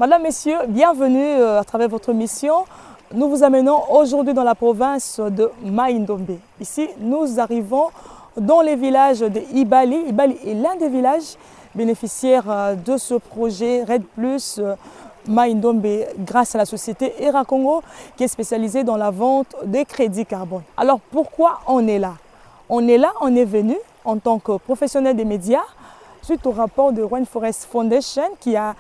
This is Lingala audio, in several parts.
Madame, Messieurs, bienvenue à travers votre mission. Nous vous amenons aujourd'hui dans la province de Mai-Ndombe. Ici, nous arrivons dans les villages de Ibali. Ibali est l'un des villages bénéficiaires de ce projet RED+, Mai-Ndombe, grâce à la société ERA Congo, qui est spécialisée dans la vente des crédits carbone. Alors, pourquoi on est là? On est venu en tant que professionnel des médias, suite au rapport de Rainforest Foundation qui a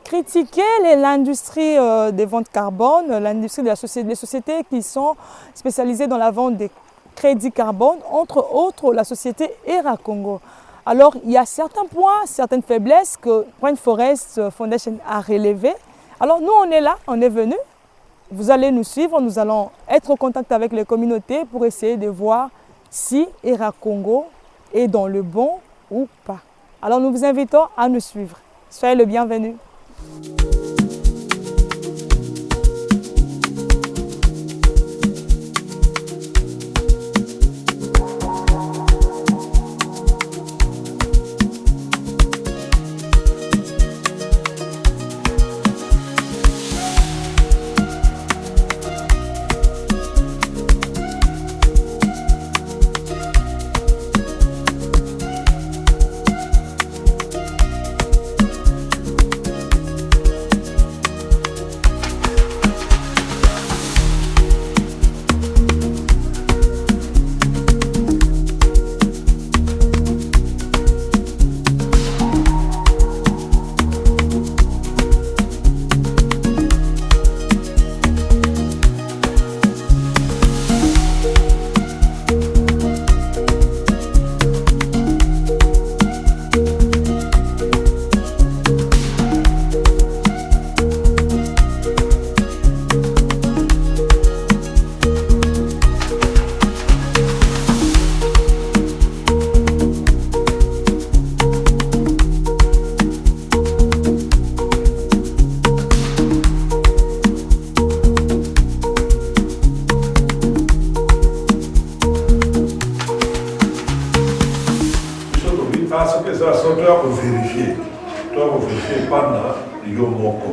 critiqué l'industrie des ventes carbone, l'industrie de les sociétés qui sont spécialisées dans la vente des crédits carbone, entre autres la société ERA Congo. Alors, il y a certains points, certaines faiblesses que Rainforest Foundation a relevées. Alors, nous, on est là, on est venu. Vous allez nous suivre, nous allons être en contact avec les communautés pour essayer de voir si ERA Congo est dans le bon ou pas. Alors, nous vous invitons à nous suivre. Soyez le bienvenu. Parce que ça, tu dois vérifier. Tu dois vérifier pendant Yomoko.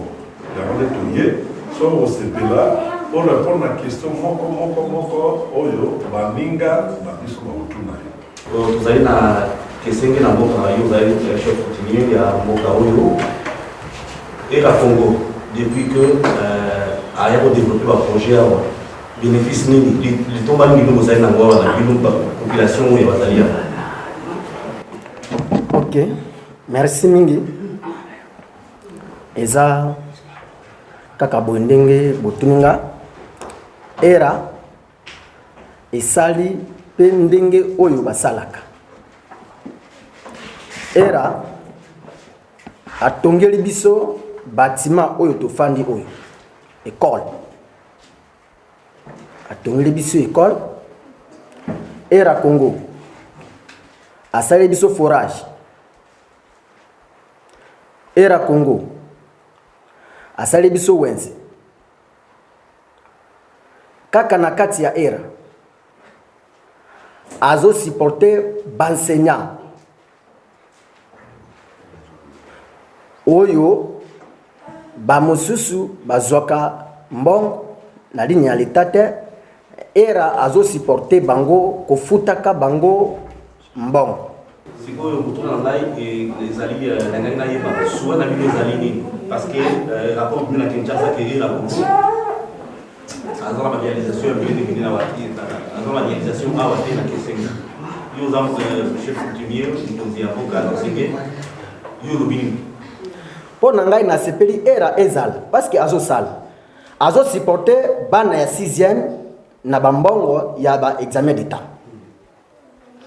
Sur au CP-là, pour répondre à la question, Moko, Oyo, Baninga, Babiso, Bautuna. Vous avez la question qui est dans votre rayon, vous avez le chef coutumier, il y a Moka Oyo et la Congo. Depuis que a développé un projet, bénéfice les tombes à vous avez dans la population et Batalia. Ok, merci mingi. Eza kaka bondenge botuninga era esali pe ndenge oyo basalaka. Era atongeli biso bâtiment oyo tofandi oyo école. Atongeli biso école. ERA Congo asali biso forage. ERA Congo asali biso wenze. Kaka na kati ya ERA azo supporter benseignant oyo bamosusu bazwaka mbongo na ligne ya l'État te. ERA azo supporter bango kofutaka bango mbongo. Si vous avez les alliés, souvent les alliés, parce que le rapport de la Kinshasa qui est la Congo, dans la réalisation, dans la réalisation, à la question. Nous avons le chef coutumier, nous avons avocat, nous avons pour nangai na sepeli ERA ezal parce que azo supporter bana ya 6e na bambongo ya ba examen d'état.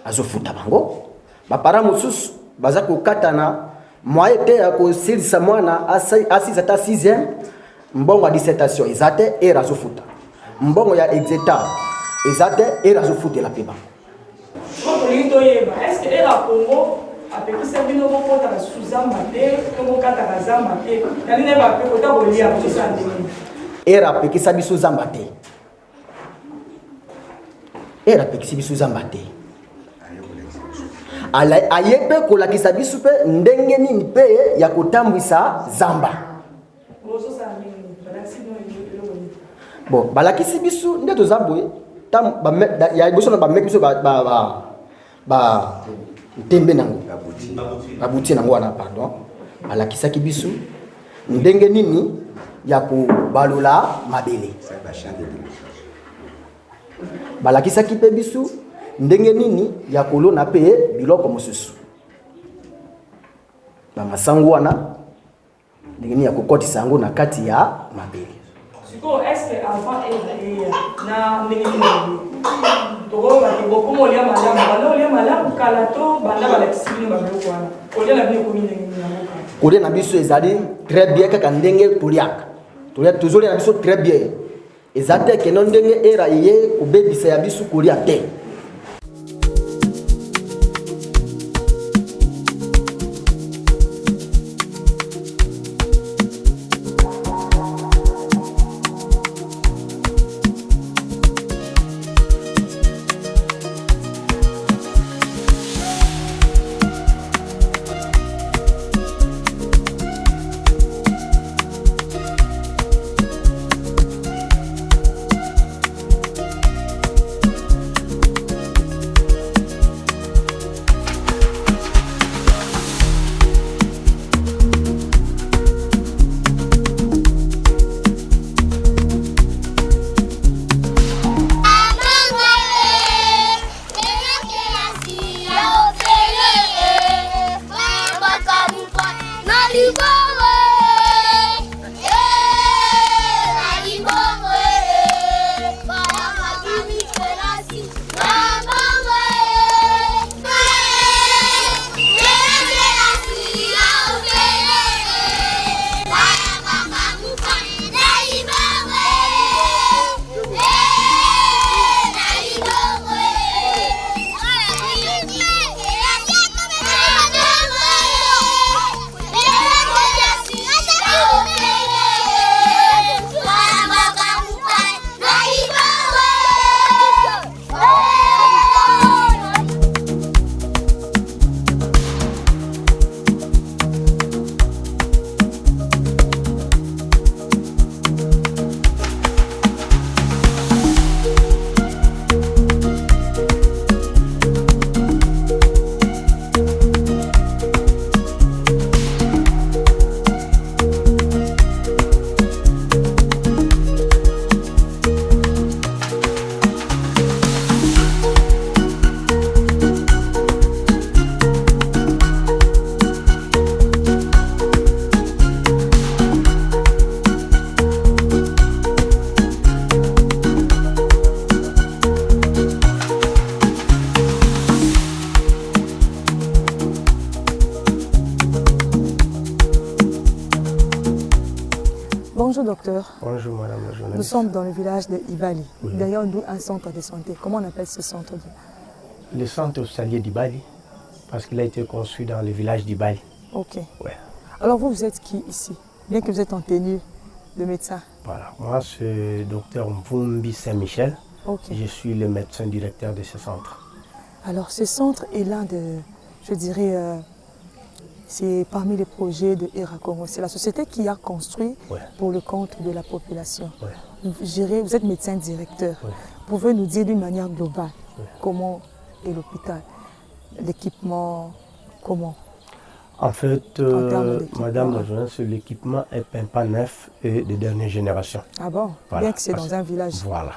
Azo futa bango. Bapara mususu baza kokatana moyen te ya kosilisa mwana assis ata 6e mbongo ya dissertation ezate ERA azofuta mbongo ya exeta ezate ERA azofutela pe bango. Est-ce que ERA Congo a pu servir nos comptes à sous-zamba te nos comptes à zamba te na nini ba pe kota kolia pour ça ndeni ERA pekisa biso zamba te. ERA pekisa biso zamba te. Ayepe kolakisa biso pe ndenge nini pe ya kotambwisa zamba. Bon, balakisi biso nde toza boye tam ya biso na bameki biso tembe nango babuti nango wana pardon balakisaki biso ndenge nini ya kobalola mabele balakisaki mpe biso ndenge nini ya kolona mpe biloko mosusu bamasango wana ndenge nini ya kokotisa yango na kati ya mabele. Est-ce que avant na ndenge nini to ba ko ko lia malamu bana lia malamu kala to banda balakisi bino babiloko wana kolia na bino ko ndenge nini yango kolia na biso ezali très bien kaka ndenge toliaka toujours na biso très bien ezate ke non ndenge era ye kubebisa ya biso kolia te. Bonjour docteur. Bonjour madame la journaliste. Nous sommes dans le village de Ibali. Oui. Derrière nous, un centre de santé. Comment on appelle ce centre? Le centre hospitalier d'Ibali, parce qu'il a été construit dans le village d'Ibali. Ok. Ouais. Alors vous êtes qui ici? Bien que vous êtes en tenue de médecin. Voilà. Moi, c'est le docteur Mvumbi Saint-Michel. Ok. Je suis le médecin directeur de ce centre. Alors ce centre est l'un de, je dirais, c'est parmi les projets de ERA Congo. C'est la société qui a construit pour le compte de la population. Ouais. Vous êtes médecin directeur. Ouais. Vous pouvez nous dire d'une manière globale comment est l'hôpital, l'équipement, comment? En fait, madame la journaliste, l'équipement est pas neuf et de dernière génération. Ah bon? Voilà. Bien que c'est dans un village. Voilà.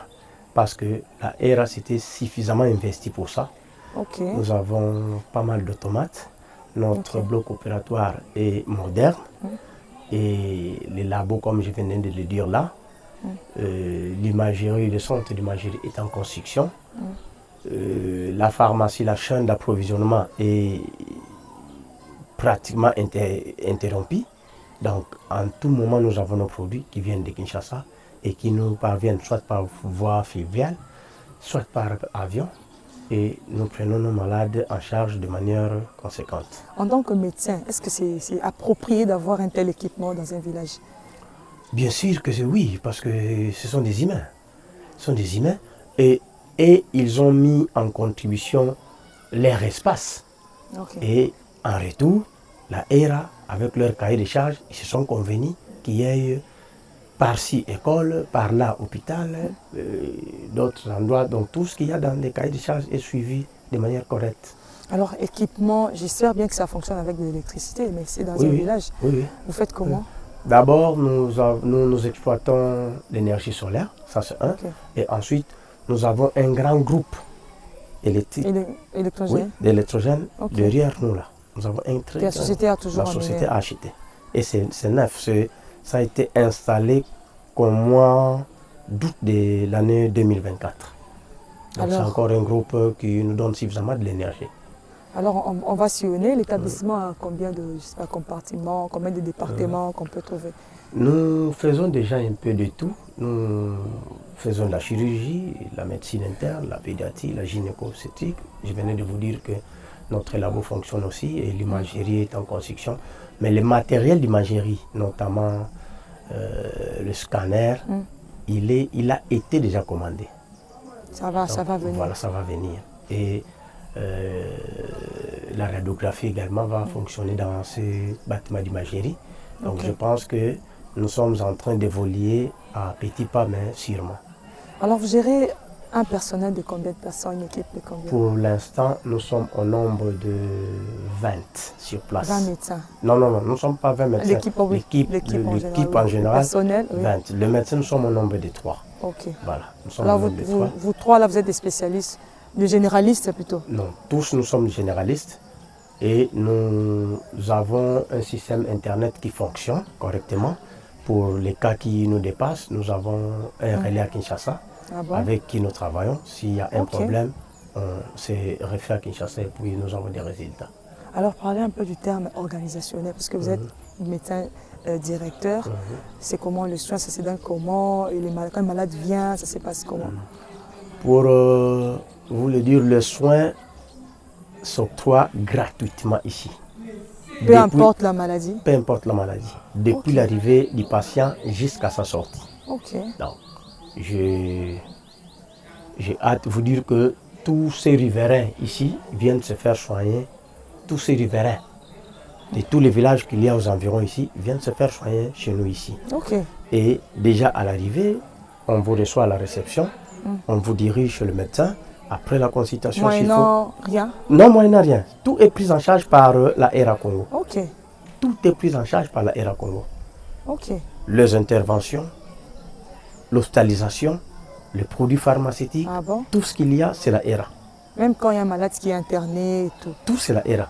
Parce que la ERA s'était suffisamment investie pour ça. Ok. Nous avons pas mal d'automates. Notre bloc opératoire est moderne et les labos, comme je venais de le dire là, l'imagerie, le centre d'imagerie est en construction. La pharmacie, la chaîne d'approvisionnement est pratiquement interrompue. Donc, en tout moment, nous avons nos produits qui viennent de Kinshasa et qui nous parviennent soit par voie fluviale, soit par avion. Et nous prenons nos malades en charge de manière conséquente. En tant que médecin, est-ce que c'est approprié d'avoir un tel équipement dans un village? Bien sûr que c'est oui, parce que ce sont des humains. Ce sont des humains et ils ont mis en contribution leur espace. Okay. Et en retour, la ERA, avec leur cahier de charges, ils se sont convenus qu'il y ait par-ci école, par-là hôpital, d'autres endroits. Donc tout ce qu'il y a dans les cahiers de charges est suivi de manière correcte. Alors, équipement, j'espère bien que ça fonctionne avec de l'électricité, mais c'est dans un village. Oui. Vous faites comment? D'abord, nous exploitons l'énergie solaire, ça c'est un. Ok. Et ensuite, nous avons un grand groupe électrique, Électrogène? d'électrogène Ok. derrière nous là. Nous avons un très La société a toujours La société amené. a acheté. Et c'est neuf. Ça a été installé qu'au mois d'août de l'année 2024. Donc c'est Alors- encore un groupe qui nous donne suffisamment de l'énergie. Alors, on va sillonner. L'établissement a combien de compartiments, combien de départements qu'on peut trouver? Nous faisons déjà un peu de tout. Nous faisons la chirurgie, la médecine interne, la pédiatrie, la gynéco-obstétrique. Je venais de vous dire que notre labo fonctionne aussi et l'imagerie est en construction. Mais le matériel d'imagerie, notamment le scanner, il a été déjà commandé. Ça va venir. Voilà, ça va venir. Et la radiographie également va fonctionner dans ce bâtiment d'imagerie. Donc Ok. je pense que nous sommes en train d'évoluer à petits pas, mais sûrement. Alors, vous gérez un personnel de combien de personnes, une équipe de combien? Pour l'instant, nous sommes au nombre de 20 sur place. 20 médecins. Non, nous ne sommes pas 20 médecins. L'équipe, oui. L'équipe en Le général, personnel, oui. 20. Le médecin, nous sommes au nombre de 3. Ok. Voilà, nous sommes Alors, au nombre de 3. vous trois, là, vous êtes des spécialistes, des généralistes plutôt. Non, tous nous sommes généralistes et nous avons un système internet qui fonctionne correctement. Pour les cas qui nous dépassent, nous avons un relais à Kinshasa Ah bon? avec qui nous travaillons. S'il y a un Ok. problème, on s'est refait à Kinshasa et puis nous avons des résultats. Alors, parlez un peu du terme organisationnel, parce que vous êtes médecin directeur. C'est comment le soin, ça se donne comment? Et quand le malade vient, ça se passe comment? Pour vous le dire, le soin s'octroie gratuitement ici. Peu importe la maladie. Peu importe la maladie. Depuis Ok. l'arrivée du patient jusqu'à sa sortie. Ok. Donc, j'ai hâte de vous dire que tous ces riverains ici viennent se faire soigner. Tous ces riverains de tous les villages qu'il y a aux environs ici viennent se faire soigner chez nous ici. Ok. Et déjà à l'arrivée, on vous reçoit à la réception, on vous dirige chez le médecin. Après la consultation, s'il faut... Moyennant rien. Non, moyennant rien. Tout est pris en charge par la ERA Congo. Ok. Tout est pris en charge par la ERA Congo. Ok. Les interventions, l'hospitalisation, les produits pharmaceutiques, Ah bon? tout ce qu'il y a, c'est la ERA. Même quand il y a un malade qui est interné et tout. Tout, c'est la ERA.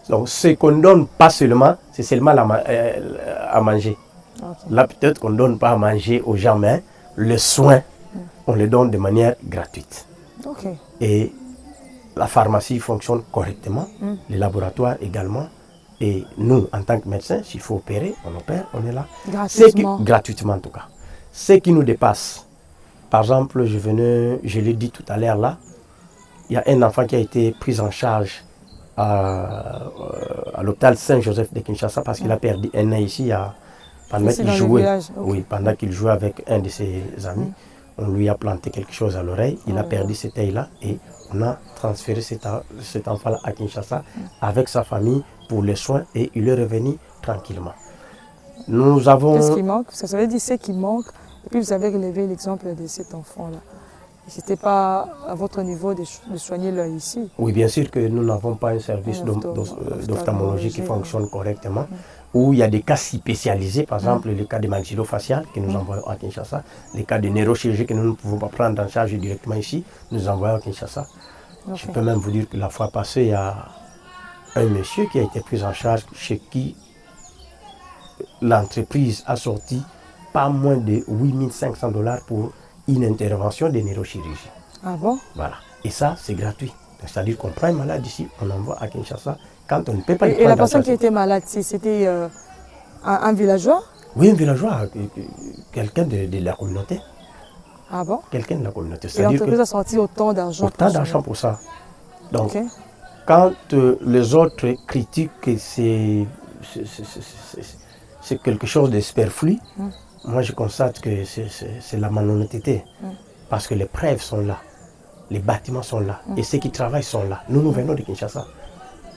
Donc, ce qu'on ne donne pas seulement, c'est seulement à manger. Ok. Là, peut-être qu'on ne donne pas à manger aux gens, mais le soin, on le donne de manière gratuite. Ok. Et la pharmacie fonctionne correctement, les laboratoires également. Et nous, en tant que médecins, s'il faut opérer, on opère, on est là. Gratuitement. Gratuitement en tout cas. Ce qui nous dépasse, par exemple, je l'ai dit tout à l'heure là, il y a un enfant qui a été pris en charge à l'hôpital Saint-Joseph de Kinshasa parce qu'il a perdu un œil ici pendant Ici, qu'il dans le jouait. village, ok. Oui, pendant qu'il jouait avec un de ses amis. On lui a planté quelque chose à l'oreille, il a perdu cet œil-là et on a transféré cet enfant-là à Kinshasa avec sa famille pour les soins et il est revenu tranquillement. Nous avons... Qu'est-ce qui manque? Ça veut dire ce qui manque. Et puis vous avez relevé l'exemple de cet enfant-là. Ce n'était pas à votre niveau de soigner l'œil ici. Oui, bien sûr que nous n'avons pas un service d'ophtalmologie qui fonctionne correctement, où il y a des cas spécialisés, par exemple le cas de maxillofacial que nous envoyons à Kinshasa, les cas de neurochirurgie que nous ne pouvons pas prendre en charge directement ici, nous envoyons à Kinshasa. Ok. Je peux même vous dire que la fois passée, il y a un monsieur qui a été pris en charge chez qui l'entreprise a sorti pas moins de 8500 $ pour une intervention de neurochirurgie. Ah bon? Voilà. Et ça, c'est gratuit. C'est-à-dire qu'on prend un malade ici, on l'envoie à Kinshasa quand on ne peut pas y Et prendre la en personne charge. qui était malade, c'était un villageois? Oui, un villageois, quelqu'un de la communauté. Ah bon? Quelqu'un de la communauté. Et C'est-à-dire l'entreprise que a sorti autant d'argent autant d'argent pour ça. Donc, Ok. quand les autres critiquent que c'est quelque chose de superflu, moi je constate que c'est la malhonnêteté. Parce que les preuves sont là, les bâtiments sont là, et ceux qui travaillent sont là. Nous venons de Kinshasa.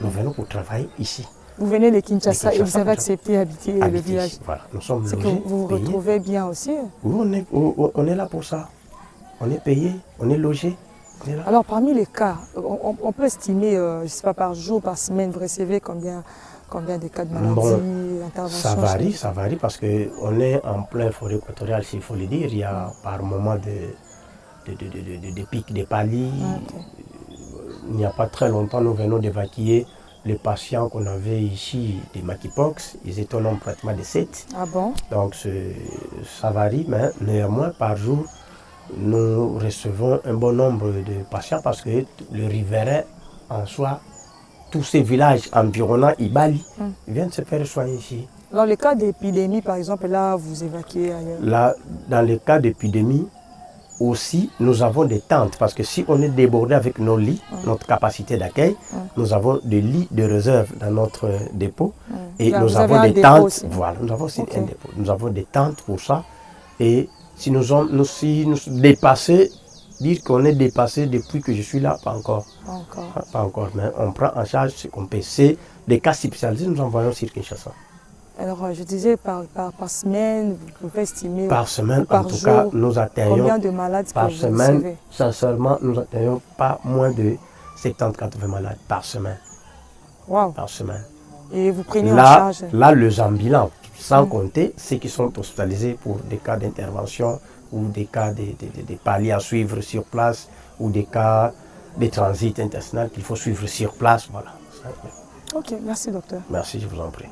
Nous venons pour travailler ici. Vous venez de Kinshasa et vous Kinshasa, avez accepté d'habiter le village. Voilà, nous sommes C'est que logés, vous vous payés. retrouvez bien aussi. Oui, on est là pour ça. On est payé, on est logé. On est là. Alors parmi les cas, on peut estimer, je ne sais pas, par jour, par semaine, vous recevez combien de cas de maladie, d'intervention? Ça varie parce qu'on est en plein forêt équatoriale, s'il faut le dire. Il y a par moment des pics, des paliers. Okay. Il n'y a pas très longtemps, nous venons d'évacuer les patients qu'on avait ici des monkeypox. Ils étaient au nombre pratiquement de 7. Ah bon? Donc ça varie, mais néanmoins par jour, nous recevons un bon nombre de patients parce que le riverain en soi, tous ces villages environnants, Ibali, viennent se faire soigner ici. Dans le cas d'épidémie, par exemple, là, vous évacuez ailleurs? Là, dans le cas d'épidémie, aussi, nous avons des tentes parce que si on est débordé avec nos lits, notre capacité d'accueil, nous avons des lits de réserve dans notre dépôt et Là, nous avons des tentes. Aussi. Voilà, nous avons aussi un dépôt. Nous avons des tentes pour ça. Et si nous dépassés, dire qu'on est dépassé depuis que je suis là, pas encore. Pas encore, mais on prend en charge ce qu'on peut. C'est des cas spécialisés, nous envoyons sur Kinshasa. Alors, je disais, par semaine, vous pouvez estimer. Par semaine, par en tout jour, cas, nous atteignons. Combien de malades par que vous semaine, recevez? sincèrement, nous atteignons pas moins de 70-80 malades par semaine. Wow. Par semaine. Et vous prenez en charge? Là, les ambulants, sans compter ceux qui sont hospitalisés pour des cas d'intervention ou des cas de paliers à suivre sur place ou des cas de transit intestinal qu'il faut suivre sur place. Voilà. Ok, merci docteur. Merci, je vous en prie.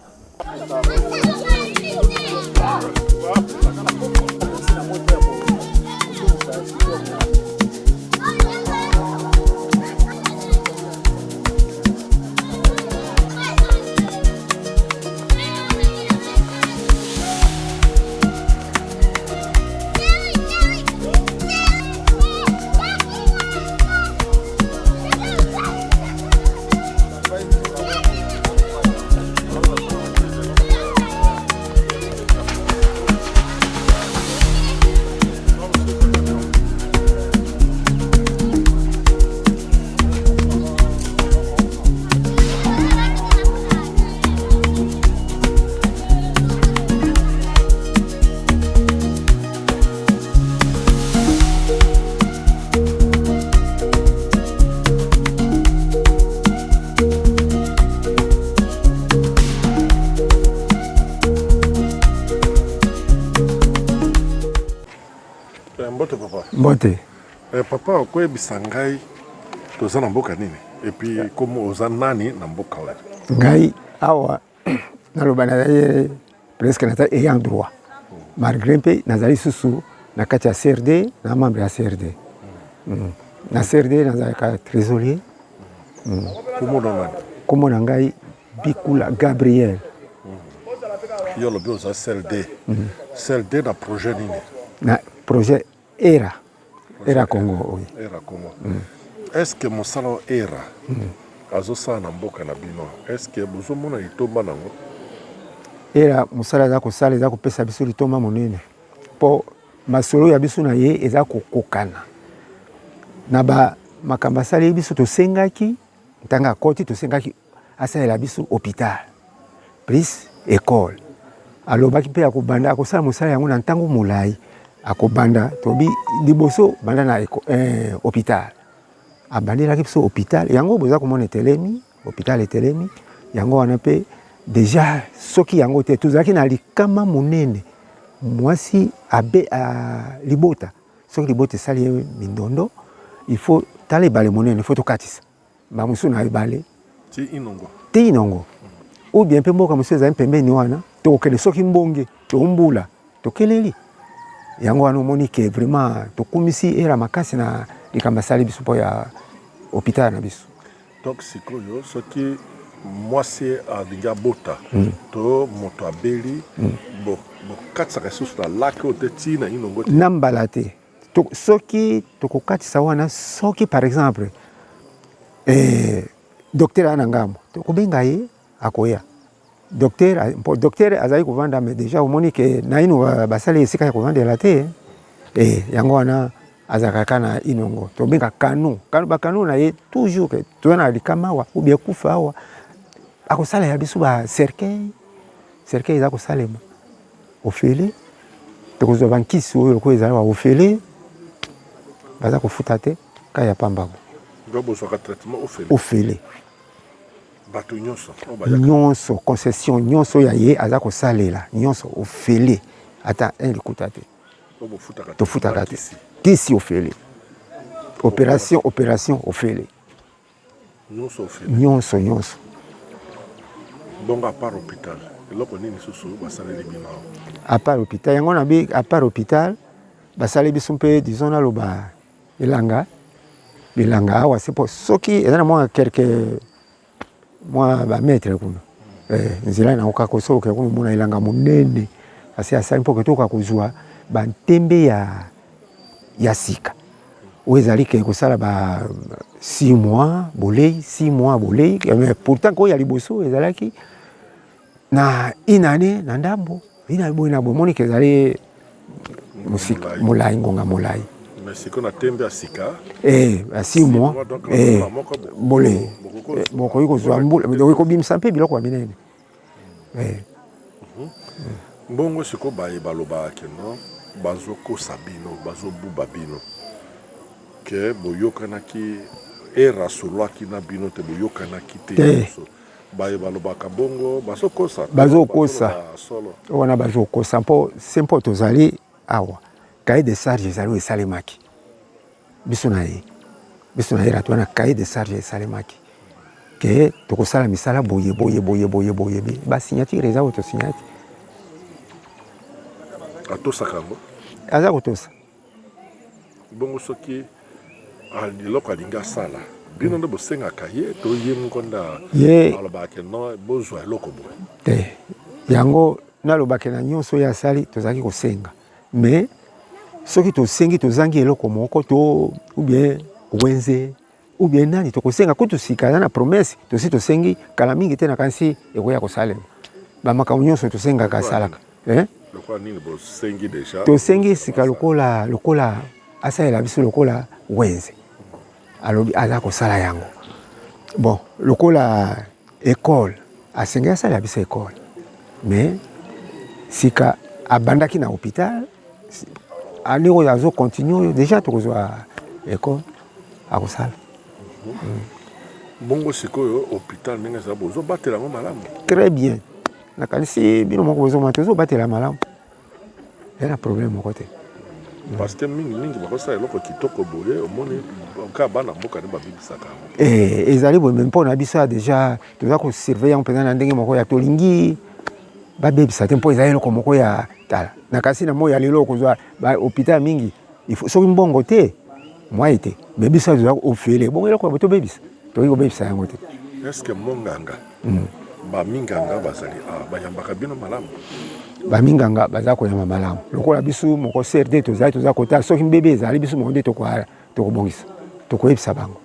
Mbote. Papa, okoyebisa ngai toza na mboka nini? Et puis comme oza nani na mboka oyo? Ngai awa naloba nazali presque naza ayant droit. Malgré mpe nazali susu na kati ya CRD na membre ya CRD. Na CRD nazalaka trésorier. Kombo na ngai Bikula Gabriel. Yo lobi oza CRD. CRD na projet nini? Na projet ERA Congo, oui. ERA Congo. Est-ce que mosala ERA azosala na mboka na bino? Est-ce que bozomona litomba nango? ERA mosala za kosala eza kopesa biso litomba monene. Po masolo ya biso na ye eza kokokana. Na ba makambo asali biso tosengaki ntanga koti tosengaki asalela biso hôpital. Plus école. Alobaki mpe akobanda akosala mosala yango na ntango molai. Akobanda tobi liboso banda na hôpital. Abandelaki biso hôpital yango boza komona etelemi hôpital etelemi yango wana mpe déjà soki yango te tozalaki na likama monene mwasi abe libota soki libota esali ye mindondo il faut tala ebale monene il faut tokatisa bamosusu na ebale ti inongo ou bien mpe mboka mosusu ezali pembeni wana tokokende soki mbonge tombula tokeleli yango wana omoni ke vraiment tokumisi ERA makasi na likambo asali biso mpo ya hôpital na biso. Donc sikoyo soki mwasi alingi abota to moto abeli bokatisaka lisusu na lake oyo te ntina inongo te na mbala te soki tokokatisa wana soki par exemple docteur ana ngambo tokobenga ye akoya docteur azali kovanda mais déjà omoni ke naino basali esika ya kovandela te yango wana azalaka na inongo tobenga kanu bakanu na ye toujours ke toza na likama awa ou bien kufa awa akosala ya biso ba cercueil eza kosalema ofele tokozwa bankisi oyo lokola ezala baofele baza kofuta te ka ya pambango ofele nyonso concession nyonso ya ye aza kosalela nyonso ofele ata un likuta te tofutaka te kisi ofele opération ofele nyonso donc à part hôpital eloko nini susu basaleli bino à part hôpital yango na bi à part hôpital basali biso mpe disons naloba bilanga awa c'est pour soki eza na mwa quelque mwa bametre kuna nzela na okaka kosoka kuna mona elanga monene asi asali mpo ketoka kozwa bantembe ya sika oyo ezali ke kosala ba 6 mois bolei mais pourtant koya liboso ezalaki na inane na ndambo ina bomoni ke ezali musika molai ngonga molai mais c'est qu'on a tembe à sika 6 mois bolei bokoki kozwa mbula okoki kobimisa mpe biloko ya minene mbongo siko baye balobaki no bazokosa bino bazobuba bino ke boyokanaki erasolwaki na bino te boyokanaki te baye balobaka bongo bazokosa wana bazokosa mpo se mpo tozali awa cahier de charge ezali oyo esalemaki biso na ye rato wana cahier de charge esalemaki ke tokosala misala boye basignature eza oyo tosignati atosaka yango aza kotosa bongo soki eloko alingi asala bino nde bosengaka ye to ye moko nda alobaka no bozwa eloko boye te yango nalobaka na nyonso oyo asali tozalaki kosenga mais soki tosengi tozangi eloko moko to ou bien wenze ou bien nani tokosenga kutu sika na promesse tosi tosengi kala mingi te nakanisi ekoya kosalema bamakambo nyonso tosengaka asalaka tosengi sika lokola asalela biso lokola wenze alobi aza kosala yango bon lokola école asengi asala biso école mais sika abandaki na hôpital ane oyo azocontinue oyo déjà tokozwa école akosala bongo sikoyo hôpital ndenge ezala bozobatela yango malamu très bien nakanisi bino moko bozomata tozobatela malamu eza problème moko te parce que mingi bakosala eloko kitoko boye omoni ka bana mboka nde babibisaka ezali boye me mpo na biso ya déjà toza kosurveille yango mpenza na ndenge moko ya tolingi babebisa te mpo ezali eloko moko ya tala nakasi na moi ya lelo okozwa bahôpital mingi soki mbongo te mwa te me biso toza ofele bongo eloko ya tobebisa toki kobebisa yango te est-ce que monganga baminganga bazali bayambaka bino malamu baminganga baza koyamba malamu lokola biso moko CRD tozali toza kotala soki mbebe ezali biso moko nde tokobongisa tokoyebisa bango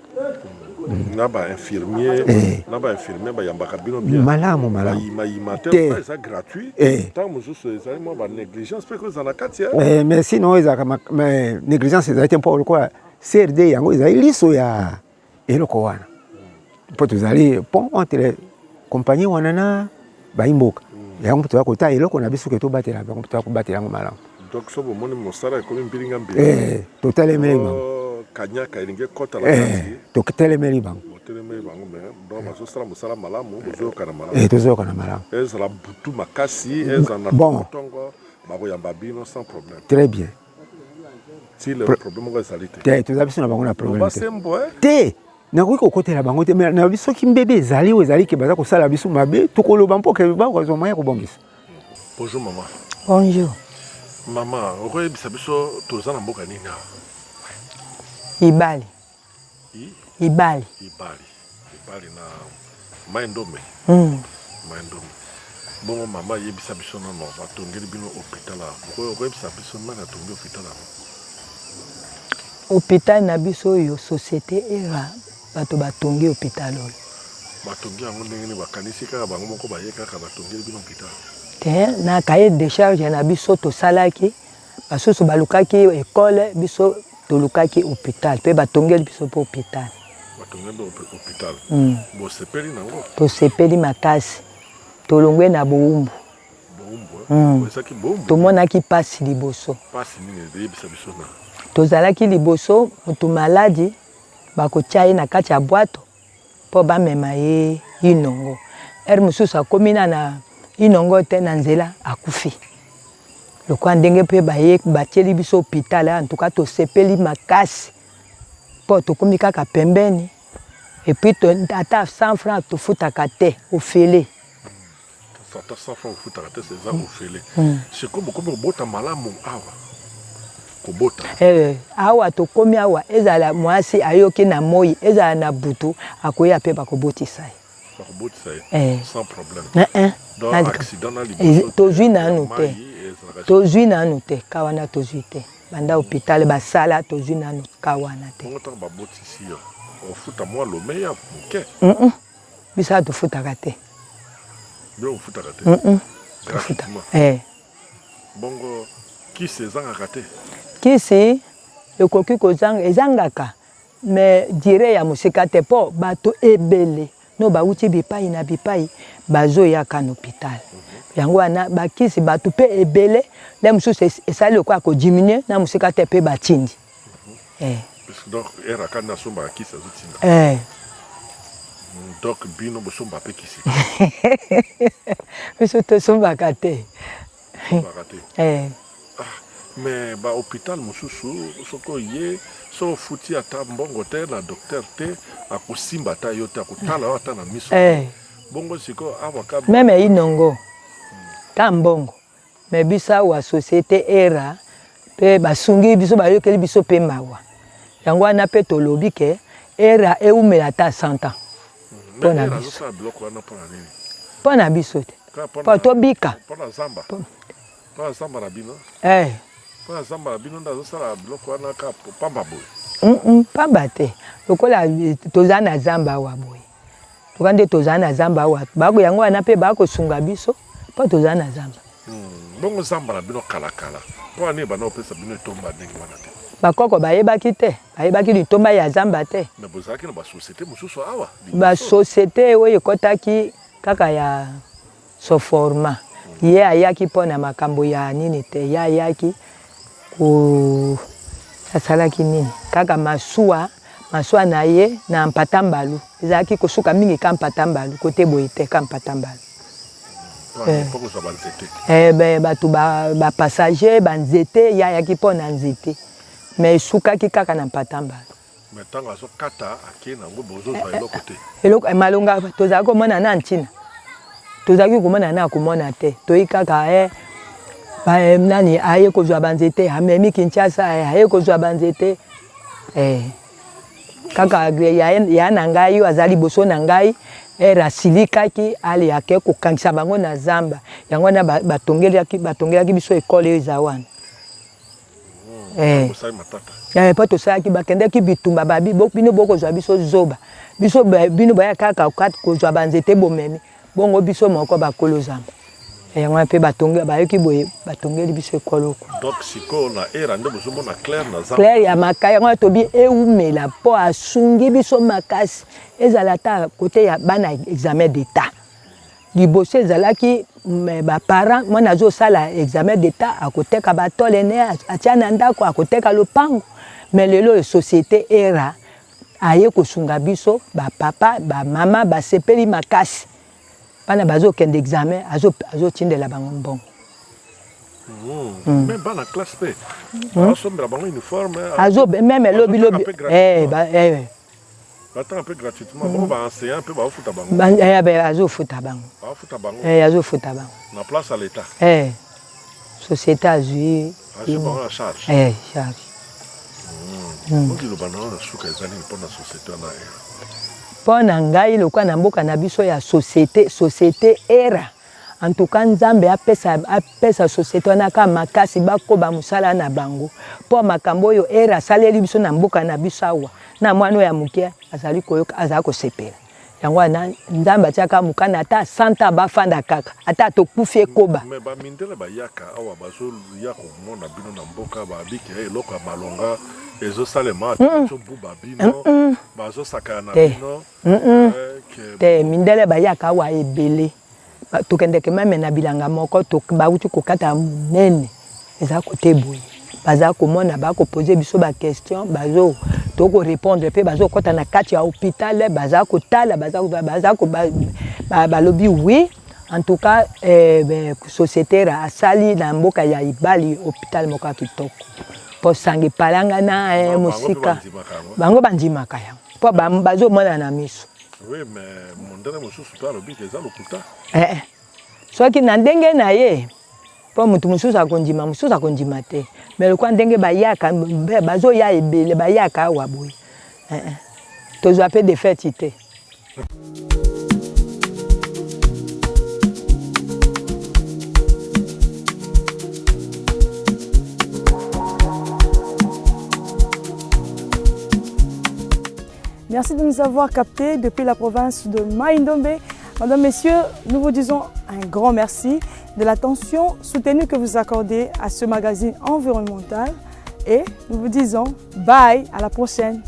na bainfirmier bayambaka bino bien malamu mayima te eza gratuit ntango mosusu ezali mwa banégligence mpe kozala na kati mais sinon ezalaka négligence ezali te mpo lokola CRD yango ezali liso ya eloko wana mpo tozali pont entre compagnie wana na bayimboka yango mpo toza kotala eloko na biso ke tobatela bango mpo toza kobatela yango malamu donc so bomoni mosala ekomi mbilinga mbila totelemeli bango kanyaka elingi ekota na kati totelemeli bango botelemeli bango me donc bazosala mosala malamu bozoyokana malamu tozoyokana malamu ezala butu makasi ezala na tongo bakoyamba bino sans problème très bien si le problème ngo ezali te toza biso na bango na problème te nakoki kokotela bango te mais na biso soki mbebe ezali oyo ezali ke baza kosala biso mabe tokoloba mpo ke bakozwa moyen kobongisa bonjour mama bonjour mama okoyebisa biso toza na mboka nini awa Ibali na Maindome Maindome bongo mama yebisa biso nono batongeli bino hôpital okoyebisa biso nani atongi hôpital hôpital na biso oyo société era bato batongi hôpital oyo batongi yango ndenge nini bakanisi kaka bango moko baye kaka batongeli bino hôpital te na cahier de charge na biso tosalaki basusu balukaki école biso tolukaki hôpital mpe batongeli biso mpo hôpital hôpital. Bon sepeli nango. To sepeli makasi. To longwe na boumbu. Boumbu. Ça qui boumbu. To monaki pasi liboso. Pasi nini ezebisa biso na. To zalaki liboso mutu maladi bako tchaye na kati ya boato po ba mema ye inongo. Mususu akomina na inongo te na nzela akufi. Lokwa ndenge pe baye batieli biso hôpital en tout cas to sepeli makasi. Po to komi kaka pembeni. Et puis ata 100 francs to futaka te ofele. Ata 100 francs futaka te c'est ça ofele. C'est comme bota malamu awa. Kobota. Awa to komi awa ezala mwasi ayoki na moi ezala na butu akoya pe bakobotisa. Sans problème. Dans accident na liboso. Tozwi nanu te. Tozwi nanu te kawana tozwi te. Banda hôpital basala tozwi nanu kawana te. Comment ba botisi yo? On futa moi lo meya muke. Bisa to futaka te. Bien futaka te. Gratuitement. Bongo qui se zanga kate? Kisi ekoki kozanga ezangaka mais dire ya musika te po bato ebele no bauti bipai na bipai bazo ya kan hôpital. Yango ana bakisi bato pe ebele le mususu esali ko diminuer na musika te pe batindi. Donc era kana somba kisi azutinda. Donc bino bosomba pe kisi. Biso to somba kate. Mais ba hôpital mususu soko ye so futi ata mbongo te na docteur te akosimba ta yo te akotala ata na miso. Bongo siko awaka même inongo ta mbongo mais bisa wa société era pe basungi biso bayokeli biso pe mawa yango ana pe tolobi ke era eumela ta 100 ans pona biso pona biso te po to bika pona zamba pona zamba na bino pona zamba na bino ndazo sala biloko wana ka pamba boy pamba te lokola toza na zamba wa boy tokande toza na zamba wa bako yango ana pe bako sunga biso po toza na zamba bongo zamba na bino kala kala po ani bana opesa bino tomba ndenge wana te bakoko bayebaki te bayebaki litomba ya zamba te mais bozalaki na ba société mususu awa ba société oyo ekotaki kaka ya soforma ye ayaki pona makambo ya nini te ya ayaki ku asalaki nini kaka masuwa na ye na mpatambalu ezalaki kosuka mingi ka mpatambalu kote boye te ka mpatambalu bato bapassager banzete ya ayaki mpona nzete mais esukaki kaka na mpatambalu eloko malonga tozalaki komona na ntina tozalaki komona na komona te toyi kaka nani aye kozwa banzete amemi Kinshasa aye kozwa banzete kaka ya na ngai azali boso na ngai rasilikaki ali ake kokangisa bango na zamba yango na batongelaki biso ekole oyo eza wana po tosalaki bakendaki bitumba babi bino bokozwa biso zoba biso bino baya kaka kozwa banzete bomemi bongo biso moko bakolo zamba yango mpe bayoki boye batongeli biso ekolo donc siko na era nde bozomona clair na zamba clair ya makasi yango tobi eumela po asungi biso makasi ezala ta kote ya bana examen d'état liboso ezalaki baparent mwana azosala examen d'état akoteka batole ne atia na ndako akoteka lopango mais lelo société era aye kosunga biso bapapa bamama basepeli makasi bana bazokende examen azotindela bango mbongo même bana classe pe asombela bango uniforme même lobi Attends un peu gratuitement. Bon, bah, enseignant un peu, bah, au foot à bango. Azofuta bango. Azofuta bango. Azofuta bango. Na place à l'État. Société azui. Azui bango la charge. Charge. On dit le banano na suka ezali pour la société na era. Pour na ngai lokwa na mboka na biso ya société era. En tout cas Nzambe apesa société na ka makasi bakoba musala na bango. Po makambo yo era saleli biso na mboka na biso awa. Na mwana ya mukia azali koyoka azali kosepela yango wana nzambe atiaka mokanda ata 100 ans bafanda kaka ata tokufi ekoba. Mais bamindele bayaka awa bazoya komona bino na mboka babiki eloko ya malonga ezosalema tobuba bino bazosakana na bino te mindele bayaka awa ebele tokendeke meme na bilanga moko bauti kokata monene eza kote boye baza komona bakopose biso baquestion bazo tokorépondre mpe bazokɔta na kati ya hôpital baza kotala balobi oui en tout cas société asali na mboka ya Ibali hôpital moko ya kitoko mpo sangi epalanga na mosika bango bandimaka yango mpo bazomona na miso. Oui, mais mondele mosusu to alobi eza lokuta soki na ndenge na ye mpo motu mosusu akondima te mais lokwa ndenge bayaka bazoya ebele bayaka awa boye tozwa mpe defeti te. Merci de nous avoir captés depuis la province de Mai-Ndombe. Mesdames, Messieurs, nous vous disons un grand merci de l'attention soutenue que vous accordez à ce magazine environnemental et nous vous disons bye, à la prochaine.